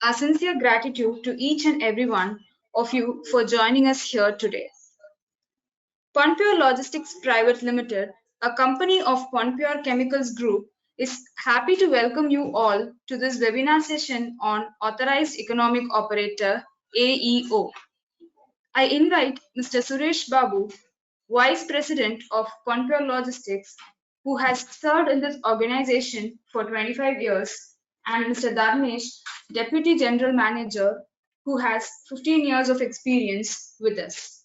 Our sincere gratitude to each and every one of you for joining us here today. Pon Pure Logistics Private Limited, a company of Pon Pure Chemicals Group, is happy to welcome you all to this webinar session on Authorized Economic Operator AEO. I invite Mr. Suresh Babu, Vice President of Pon Pure Logistics, who has served in this organization for 25 years, and Mr. Dharmesh, Deputy General Manager, who has 15 years of experience with us.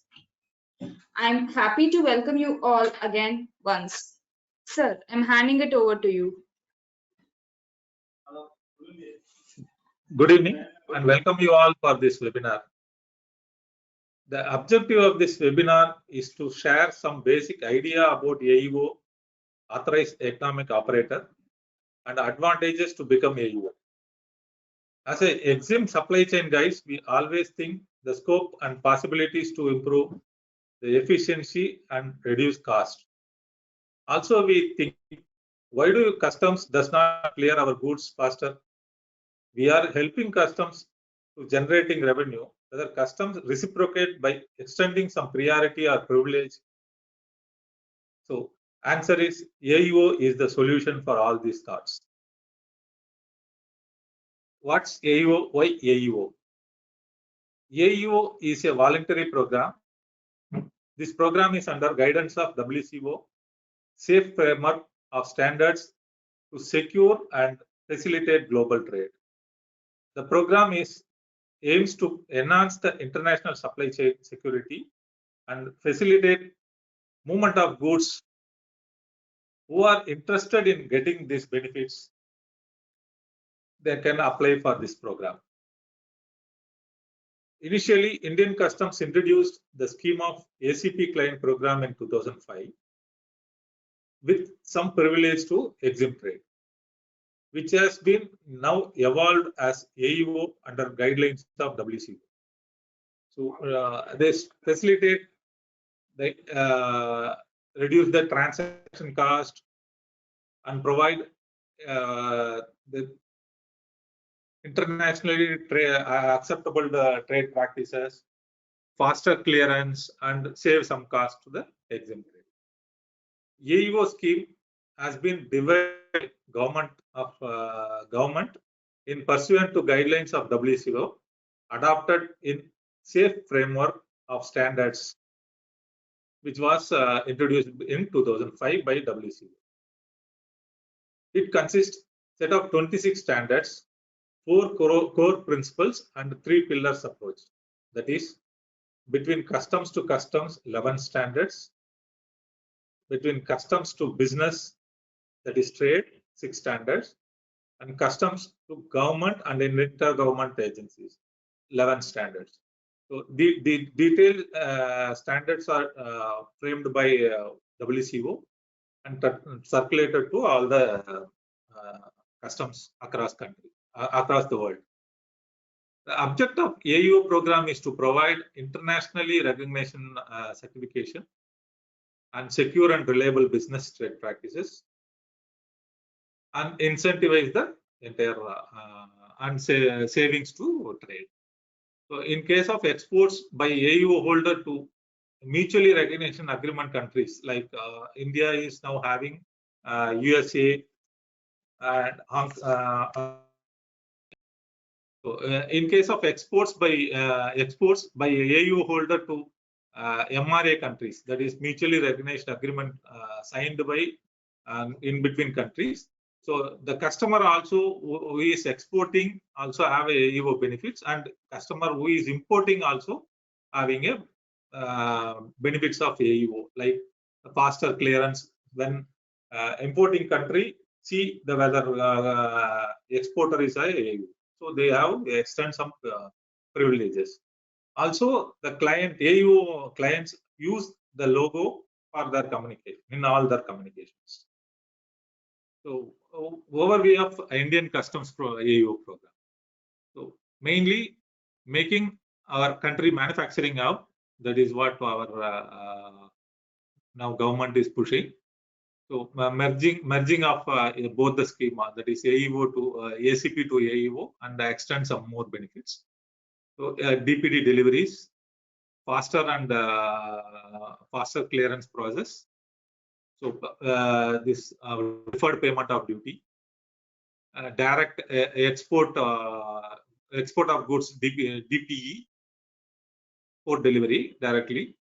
I'm happy to welcome you all again once. Sir, I'm handing it over to you. Good evening and welcome you all for this webinar. The objective of this webinar is to share some basic idea about AEO, Authorized Economic Operator, and advantages to become AEO. As an EXIM supply chain guys, we always think the scope and possibilities to improve the efficiency and reduce cost. Also, we think, why do customs does not clear our goods faster? We are helping customs to generating revenue, whether customs reciprocate by extending some priority or privilege. So answer is AEO is the solution for all these thoughts. What's AEO? Why AEO? AEO is a voluntary program. This program is under guidance of WCO, safe framework of standards to secure and facilitate global trade. The program aims to enhance the international supply chain security and facilitate movement of goods. Who are interested in getting these benefits, they can apply for this program. Initially, Indian Customs introduced the scheme of ACP client program in 2005 with some privilege to exempt trade, which has been now evolved as AEO under guidelines of WCO. So they facilitate, they reduce the transaction cost and provide the internationally acceptable trade practices, faster clearance, and save some cost to the exempt trade. AEO scheme has been divided government in pursuant to guidelines of WCO, adopted in safe framework of standards, which was introduced in 2005 by WCO. It consists set of 26 standards, 4 core principles, and 3 pillars approach. That is, between customs to customs, 11 standards. Between customs to business, that is trade, 6 standards. And customs to government and intergovernment agencies, 11 standards. So the detailed standards are framed by WCO and circulated to all the customs across the world. The object of AEO program is to provide internationally recognized certification and secure and reliable business trade practices, and incentivize the entire and savings to trade. So in case of exports by AEO holder to mutually recognition agreement countries, like India is now having USA and in case of exports by AEO holder to MRA countries, that is mutually recognized agreement signed by in between countries. So the customer also who is exporting also have AEO benefits, and customer who is importing also having a benefits of AEO, like faster clearance when importing country see the whether exporter is a AEO. So they extend some privileges. Also, the AEO clients use the logo for their communication in all their communications. So overview of Indian Customs AEO program. So mainly making our country manufacturing hub. That is what our now government is pushing. So merging of both the schema, that is AEO to ACP to AEO, and extend some more benefits. So DPD deliveries, faster and faster clearance process. So this deferred payment of duty, direct export of goods, DPE for delivery directly.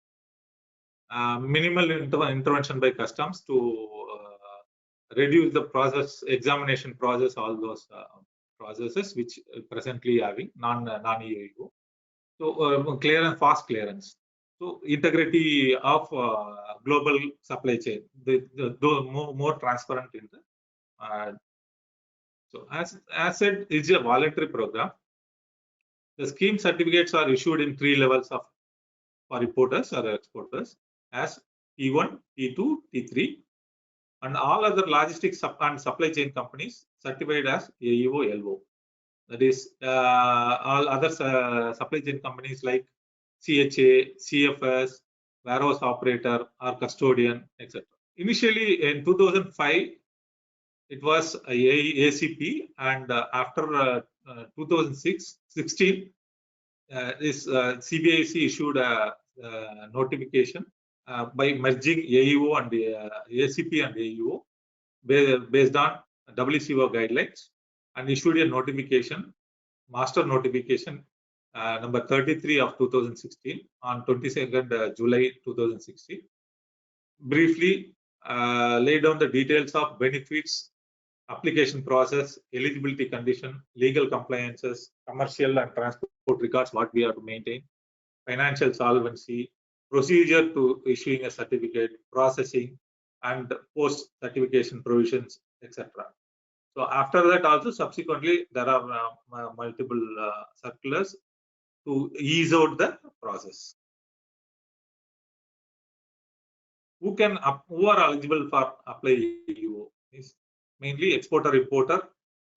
Minimal intervention by customs to reduce the process, examination process, all those processes which presently having non-AEO. So fast clearance. So integrity of global supply chain, the more transparent in the. So as said, it's a voluntary program. The scheme certificates are issued in 3 levels of for importers or exporters as T1, T2, T3, and all other logistics and supply chain companies certified as AEO LO. That is, all other supply chain companies like CHA, CFS, warehouse operator, or custodian, etc. Initially, in 2005, it was ACP, and after 2016, this CBIC issued a notification by merging AEO and ACP and AEO based on WCO guidelines, and issued a notification, master notification number 33 of 2016 on 22nd July 2016. Briefly lay down the details of benefits, application process, eligibility condition, legal compliances, commercial and transport records, what we have to maintain, financial solvency, procedure to issuing a certificate, processing, and post-certification provisions, etc. So after that also, subsequently, there are multiple circulars to ease out the process. Who are eligible for apply AEO? Is mainly exporter, importer,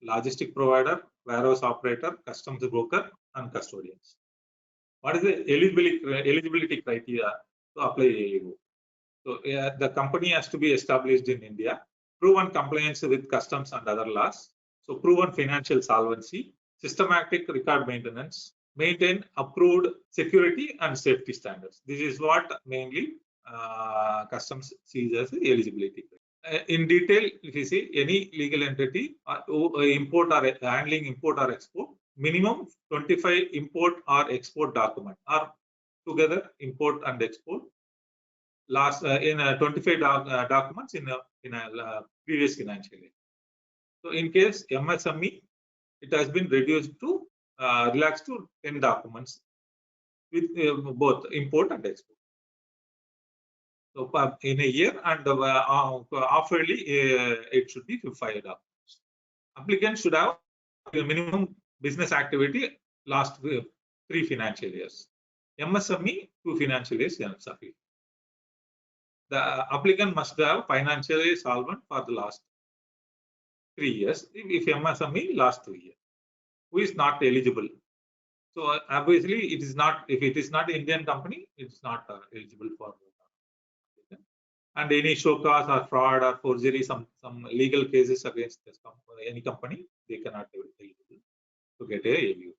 logistic provider, warehouse operator, customs broker, and custodians. What is the eligibility criteria to apply AEO? So the company has to be established in India, proven compliance with customs and other laws, so proven financial solvency, systematic record maintenance, maintain approved security and safety standards. This is what mainly customs sees as eligibility. In detail, if you see any legal entity, import or handling import or export, minimum 25 import or export document, or together import and export. Last in 25 documents in a previous financial year. So in case MSME, it has been reduced to relaxed to 10 documents with both import and export. So in a year, and half-yearly, it should be 5 documents. Applicants should have a minimum business activity last 3 financial years. MSME 2 financial years is sufficient. The applicant must have financially solvent for the last 3 years. If MSME, last 2 years. Who is not eligible? So obviously, it is not. If it is not Indian company, it's not eligible for. And any show cause or fraud or forgery, some legal cases against this any company, they cannot be eligible to get a AEO.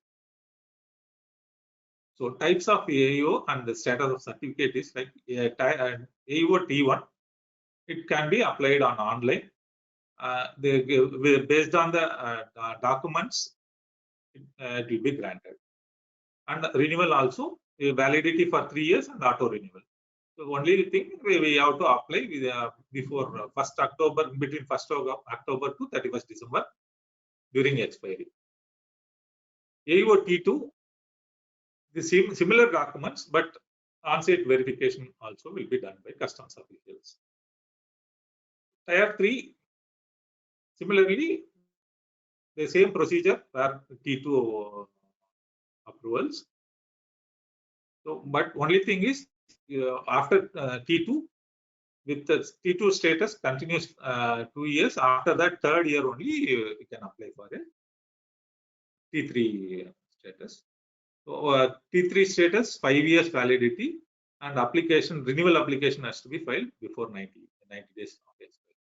So types of AEO and the status of certificate is like AEO T1. It can be applied on online. Based on the documents, it will be granted. And renewal also, validity for 3 years and auto renewal. So only thing we have to apply before 1st October, between 1st October to 31st December during expiry. AEO T2, the similar documents, but on-site verification also will be done by customs officials. Tier 3, similarly, the same procedure where T2 approvals. So, but only thing is, after T2, with the T2 status continues 2 years. After that, 3rd year only you can apply for a T3 status. So T3 status 5 years validity, and application renewal application has to be filed before 90 days of expiry.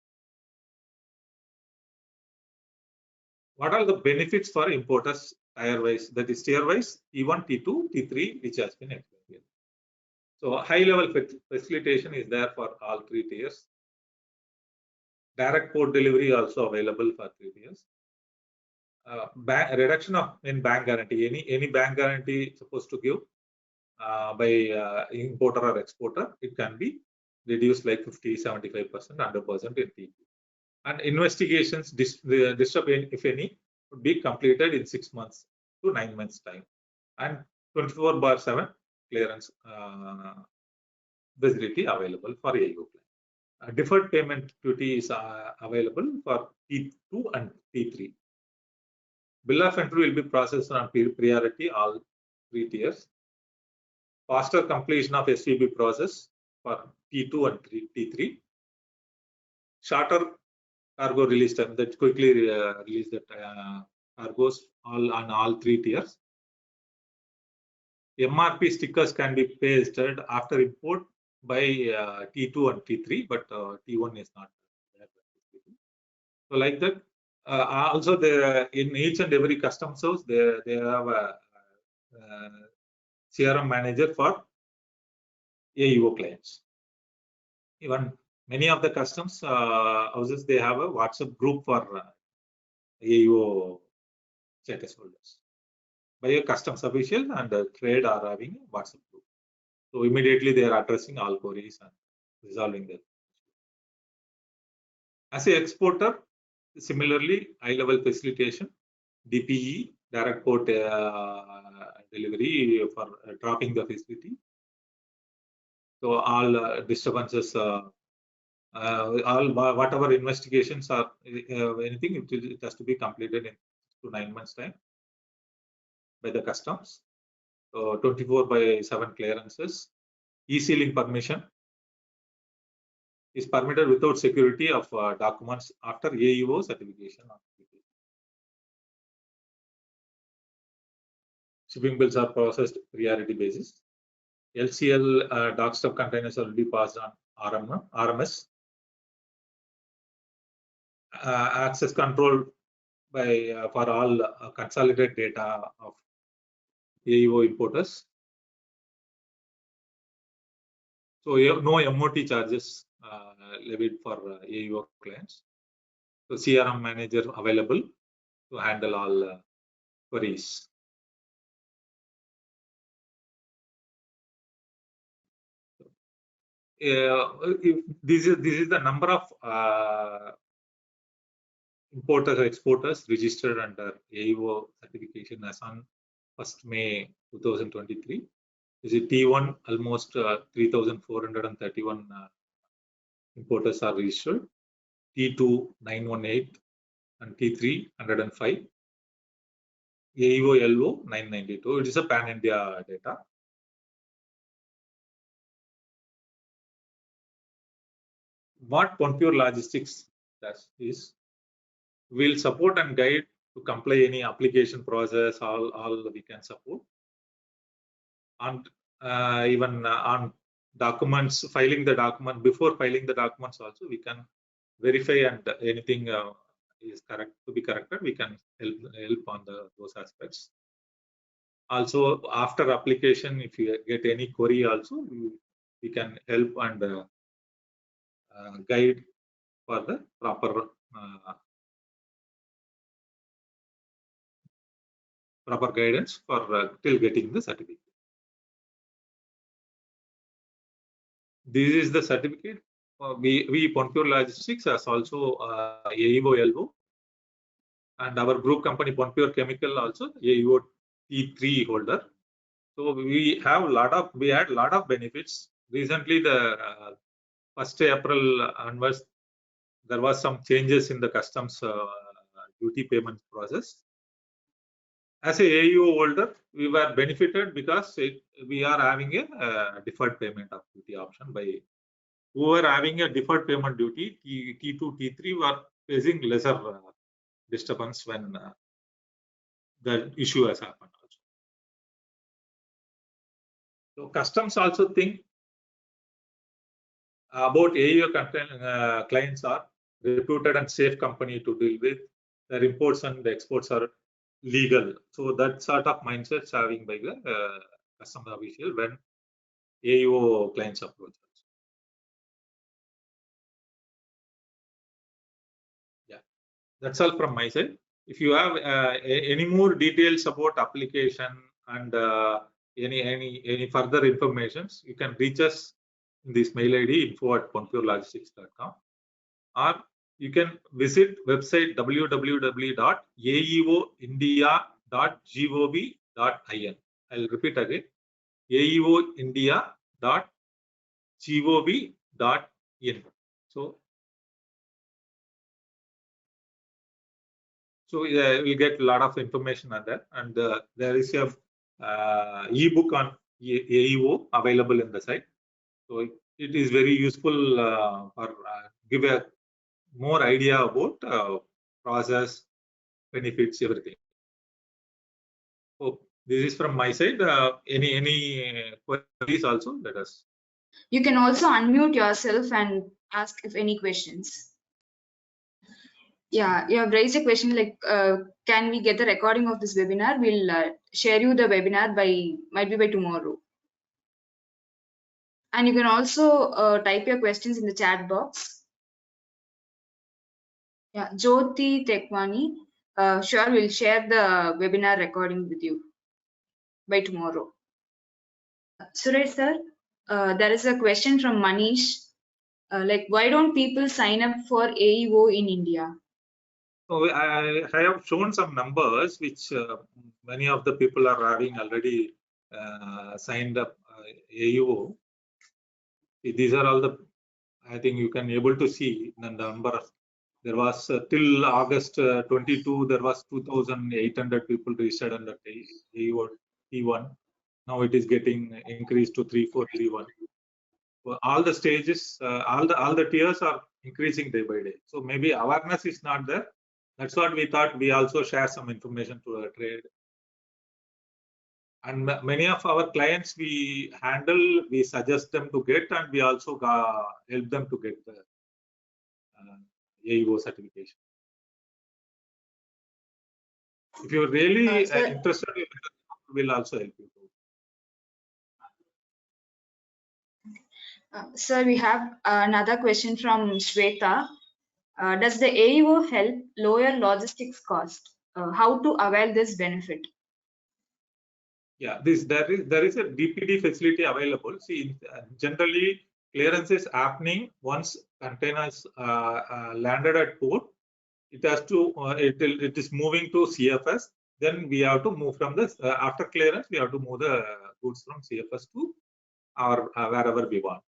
What are the benefits for importers tier-wise? That is tier-wise T1, T2, T3, which has been explained here. So high-level facilitation is there for all 3 tiers. Direct port delivery also available for 3 tiers. Reduction in bank guarantee. Any bank guarantee supposed to give by importer or exporter, it can be reduced like 50, 75%, 100% in TP. And investigations, if any, would be completed in 6 months to 9 months time. And 24/7 clearance facility available for AEO plan. Deferred payment duty is available for T2 and T3. Bill of entry will be processed on priority all 3 tiers. Faster completion of SVB process for T2 and T3. Shorter cargo release time, that quickly release the cargos on all 3 tiers. MRP stickers can be pasted after import by T2 and T3, but T1 is not there. So like that, also in each and every customs house, they have a CRM manager for AEO clients. Even many of the customs houses, they have a WhatsApp group for AEO status holders. By a customs official and trade are having a WhatsApp group. So immediately they are addressing all queries and resolving them. As an exporter, similarly, high-level facilitation, DPE, direct port delivery for dropping the facility. So all disturbances, all whatever investigations are anything, it has to be completed in 6 to 9 months time by the customs. So 24/7 clearances. E-sealing permission is permitted without security of documents after AEO certification. Shipping bills are processed priority basis. LCL dock stuff containers will be passed on RMS. Access control by for all consolidated data of AEO importers. So no MOT charges levied for AEO clients. So CRM manager available to handle all queries. If this is the number of importers or exporters registered under AEO certification as on 1st May 2023. Is it T1 almost 3,431 importers are registered, T2 918 and T3 105, AEO LO 992. It is a pan-India data. What Pon Pure Logistics does is will support and guide to comply any application process. All we can support, and even on documents, filing the document. Before filing the documents also we can verify, and anything is correct to be corrected, we can help on those aspects. Also after application, if you get any query also, we can help and guide for the proper guidance for till getting the certificate. This is the certificate. We Pon Pure Logistics has also AEO LO, and our group company Pon Pure Chemical also AEO T3 holder. So we had a lot of benefits. Recently, the 1st April onwards, there was some changes in the customs duty payment process. As a AEO holder, we were benefited because we are having a deferred payment of duty option. By who were having a deferred payment duty, T2, T3 were facing lesser disturbance when the issue has happened also. So customs also think about AEO clients are reputed and safe company to deal with. their imports and exports are legal. So that sort of mindset is having by the customs official when AEO clients approach us. Yeah, that's all from my side. If you have any more details about application and any further informations, you can reach us in this mail ID info@ponpurelogistics.com, or you can visit website www.aeoindia.gov.in. I'll repeat again, aeoindia.gov.in. So we'll get a lot of information on that, and there is a ebook on AEO available in the site. So it is very useful for give a more idea about process, benefits, everything. So this is from my side. Any queries also, let us. You can also unmute yourself and ask if any questions. Yeah, you have raised a question like, can we get the recording of this webinar? We'll share you the webinar might be by tomorrow. And you can also type your questions in the chat box. Yeah, Jyoti Tekwani, sure, we'll share the webinar recording with you by tomorrow. Suresh sir, there is a question from Manish. Like, why don't people sign up for AEO in India? So I have shown some numbers which many of the people are having already signed up AEO. These are all the, I think you can able to see the number of, there was till August 22, there was 2,800 people registered under AEO T1. Now it is getting increased to 3,431. So all the stages, all the tiers are increasing day by day. So maybe awareness is not there. That's what we thought. We also share some information to the trade. And many of our clients we handle, we suggest them to get, and we also help them to get the AEO certification. If you're really interested, we'll also help you. Sir, we have another question from Shweta. Does the AEO help lower logistics cost? How to avail this benefit? Yeah, there is a DPD facility available. See, generally clearance is happening once containers landed at port. It has to it is moving to CFS. Then we have to move from this after clearance. We have to move the goods from CFS to our wherever we want.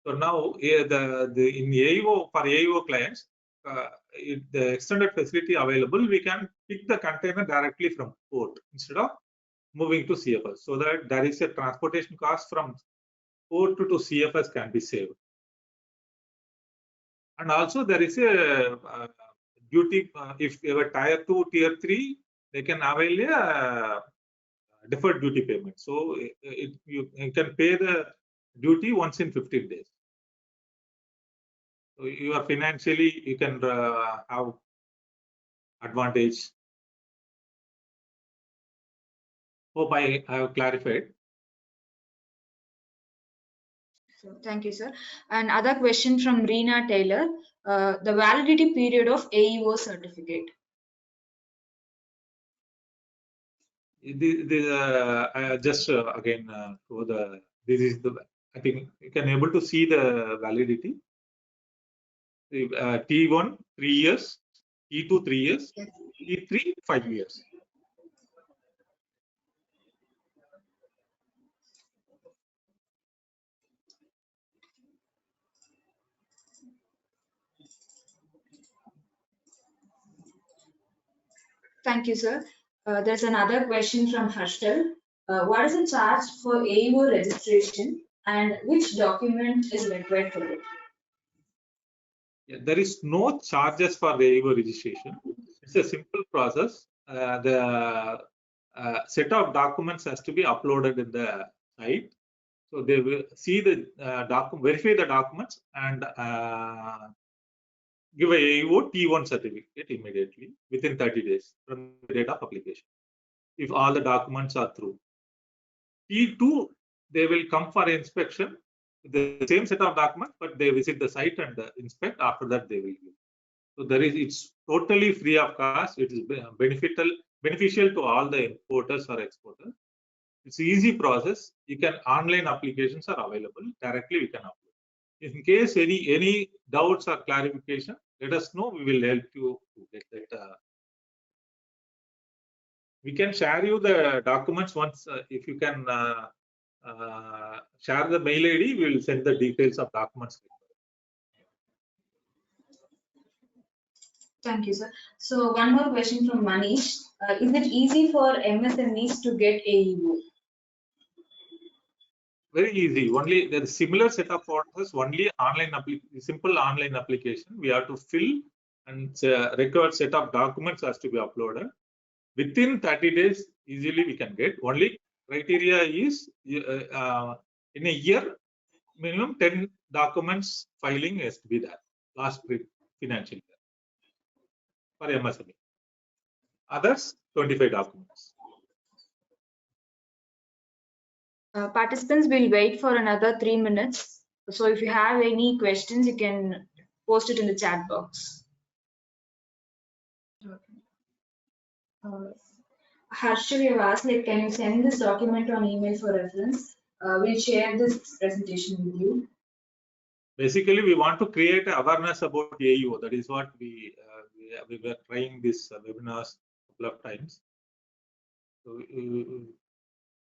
So now in AEO, for AEO clients, the extended facility available, we can pick the container directly from port instead of moving to CFS, so that there is a transportation cost from port to CFS can be saved. And also there is a duty, if you have a tier 2, tier 3, they can avail a deferred duty payment. So you can pay the duty once in 15 days. So you are financially, you can have advantage. Hope I have clarified. So, thank you, sir. Another question from Reena Taylor. The validity period of AEO certificate. Just again for the, this is the, I think you can able to see the validity. T1 3 years, T2 3 years, yes. T3 5 years. Thank you, sir. There's another question from Harshal. What is the charge for AEO registration and which document is required for it? Yeah, there is no charges for the AEO registration. It's a simple process. The set of documents has to be uploaded in the site. So they will see the verify the documents, and give a AEO T1 certificate immediately within 30 days from the date of application, if all the documents are through. T2, they will come for inspection, the same set of documents, but they visit the site and inspect. After that, they will give. So it's totally free of cost. It is beneficial to all the importers or exporters. It's an easy process. You can online applications are available directly. We can upload. In case any doubts or clarification, let us know. We will help you to get that. We can share you the documents once. If you can share the mail ID, we will send the details of documents. Thank you, sir. So one more question from Manish. Is it easy for MSMEs to get AEO? Very easy. Only the similar set of process. Only simple online application. We have to fill and required set of documents has to be uploaded. Within 30 days, easily we can get. Only criteria is in a year, minimum 10 documents filing has to be there last financial year for MSME. Others, 25 documents. Participants will wait for another 3 minutes. So if you have any questions, you can post it in the chat box. Harshal, you have asked, can you send this document on email for reference? We'll share this presentation with you. Basically, we want to create awareness about AEO. That is what we were trying this webinars a couple of times. So,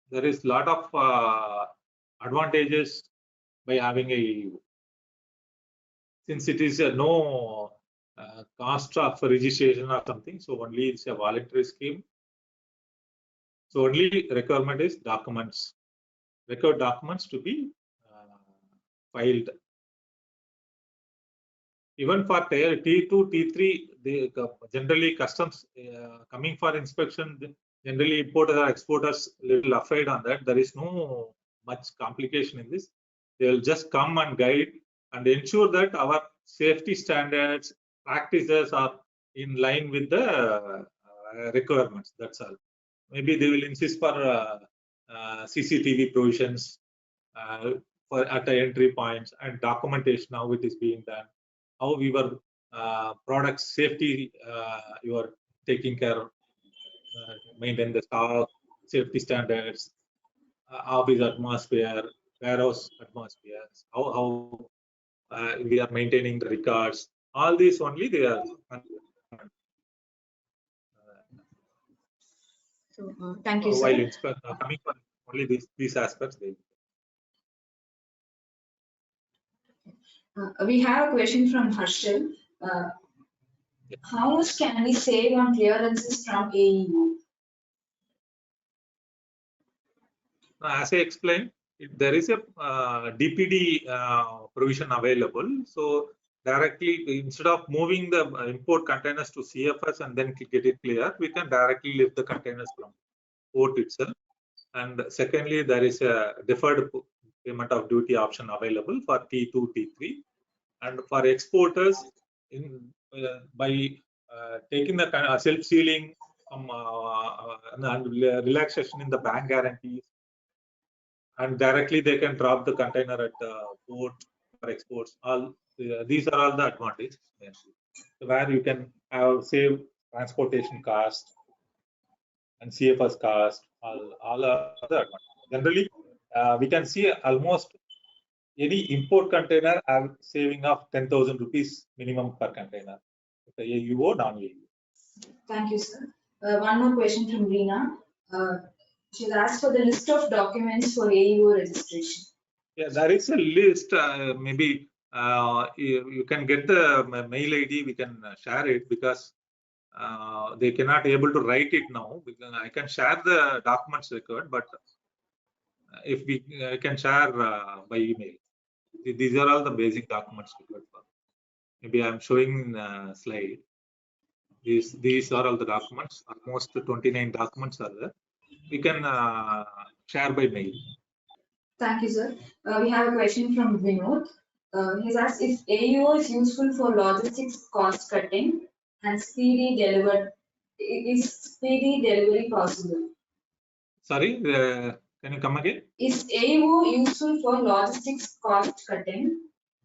there is a lot of advantages by having AEO. Since it is no cost of registration or something, so only it's a voluntary scheme. So only requirement is documents, required documents to be filed. Even for T2, T3, they generally customs coming for inspection. Generally, importers or exporters little afraid on that. There is no much complication in this. They will just come and guide and ensure that our safety standards, practices are in line with the requirements. That's all. Maybe they will insist for CCTV provisions for at the entry points and documentation how it is being done. How we were product safety, you are taking care of, maintain the stock, safety standards, office atmosphere, warehouse atmospheres, how we are maintaining the records. All these only they are. So thank you, while sir. coming from only these aspects. We have a question from Harshal. How much can we save on clearances from AEO? As I explained, there is a DPD provision available. So directly, instead of moving the import containers to CFS and then get it clear, we can directly lift the containers from port itself. And secondly, there is a deferred payment of duty option available for T2, T3. And for exporters, by taking the self-sealing and relaxation in the bank guarantees, and directly they can drop the container at the port for exports. These are all the advantages where you can save transportation cost and CFS cost. All other advantages. Generally, we can see almost any import container have saving of 10,000 rupees minimum per container. The AEO, non-AEO. Thank you, sir. One more question from Reena. She's asked for the list of documents for AEO registration. Yeah, there is a list. Maybe you can get the mail ID. We can share it because they cannot able to write it now. Because I can share the documents required, but if we can share by email. These are all the basic documents required for. Maybe I'm showing slide. These are all the documents. Almost 29 documents are there. We can share by mail. Thank you, sir. We have a question from Vinod. He asked if AEO is useful for logistics cost cutting and is speedy delivery possible? Sorry, can you come again? Is AEO useful for logistics cost cutting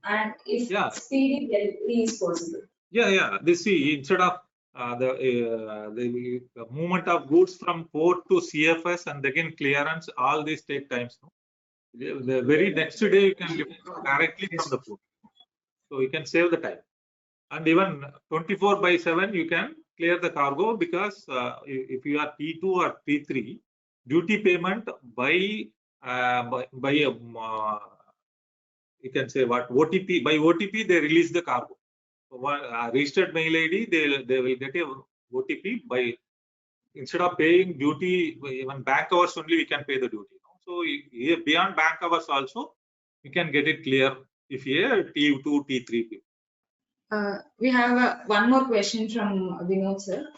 and if speedy delivery is possible? Yeah. This see, instead of the movement of goods from port to CFS and again clearance, all these take times. No? The very next day you can lift directly from the port, so you can save the time. And even 24/7 you can clear the cargo, because if you are T2 or T3, duty payment by you can say what OTP, by OTP they release the cargo. So registered mail ID, they will get a OTP by, instead of paying duty, even bank hours only we can pay the duty. So beyond bank hours also you can get it clear if you are T2, T3 people. We have one more question from Vinod sir.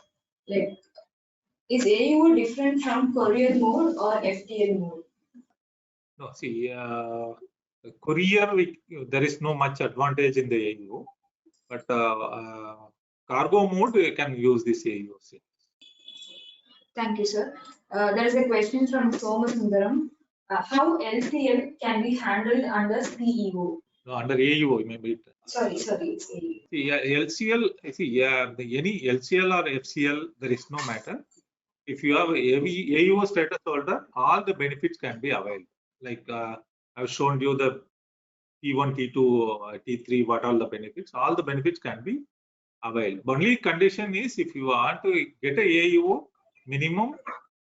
Like, is AEO different from courier mode or FTL mode? No, see, courier, there is no much advantage in the AEO, but cargo mode you can use this AEO. Thank you, sir. There is a question from Somasundaram. How LCL can be handled under CEO? No, under AEO, maybe. Sorry, it's AEO. See, LCL, any LCL or FCL, there is no matter. If you have AEO status holder, all the benefits can be availed. Like I've shown you the T1, T2, T3, what all the benefits, all the benefits can be availed. Only condition is, if you want to get a AEO, minimum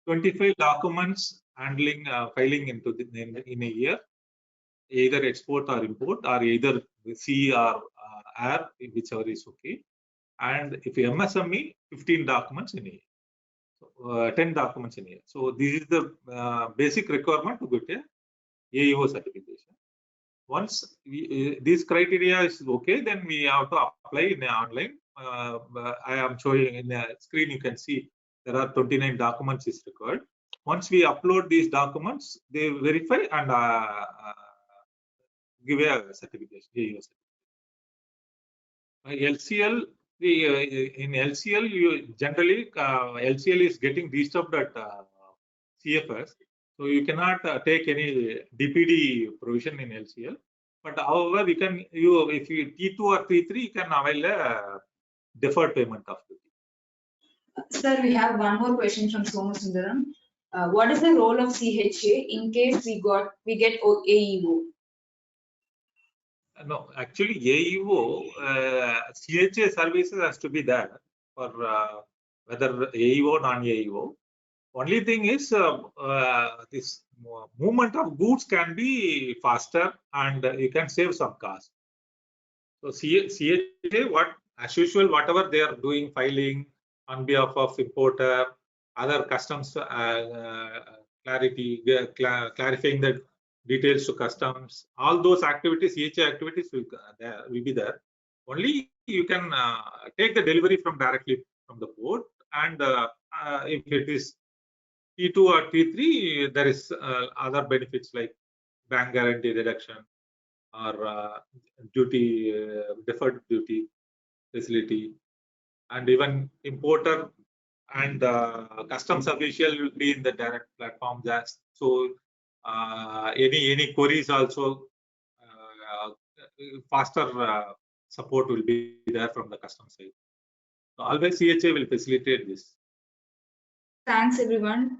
25 documents handling, filing into in a year, either export or import, or either sea or air, whichever is okay. And if you MSME, 15 documents in a year. 10 documents in a year. So this is the basic requirement to get a AEO certification. Once these criteria is okay, then we have to apply in online. I am showing in the screen, you can see there are 29 documents is required. Once we upload these documents, they verify and give a certification, AEO certification. LCL, in LCL, you generally LCL is getting restuffed at CFS, so you cannot take any DPD provision in LCL. But however, you can if you T2 or T3, you can avail a deferred payment of duty. Sir, we have one more question from Somasundaram. What is the role of CHA in case we get AEO? No, actually AEO, CHA services has to be there for whether AEO, non-AEO. Only thing is this movement of goods can be faster and you can save some cost. So CHA, as usual, whatever they are doing, filing on behalf of importer, other customs clarifying the details to customs, all those activities, CHA activities will be there. Only you can take the delivery from directly from the port, and if it is T2 or T3, there is other benefits like bank guarantee reduction or duty, deferred duty facility, and even importer and customs official will be in the direct platform. So any queries also faster support will be there from the customs side. So always CHA will facilitate this. Thanks everyone.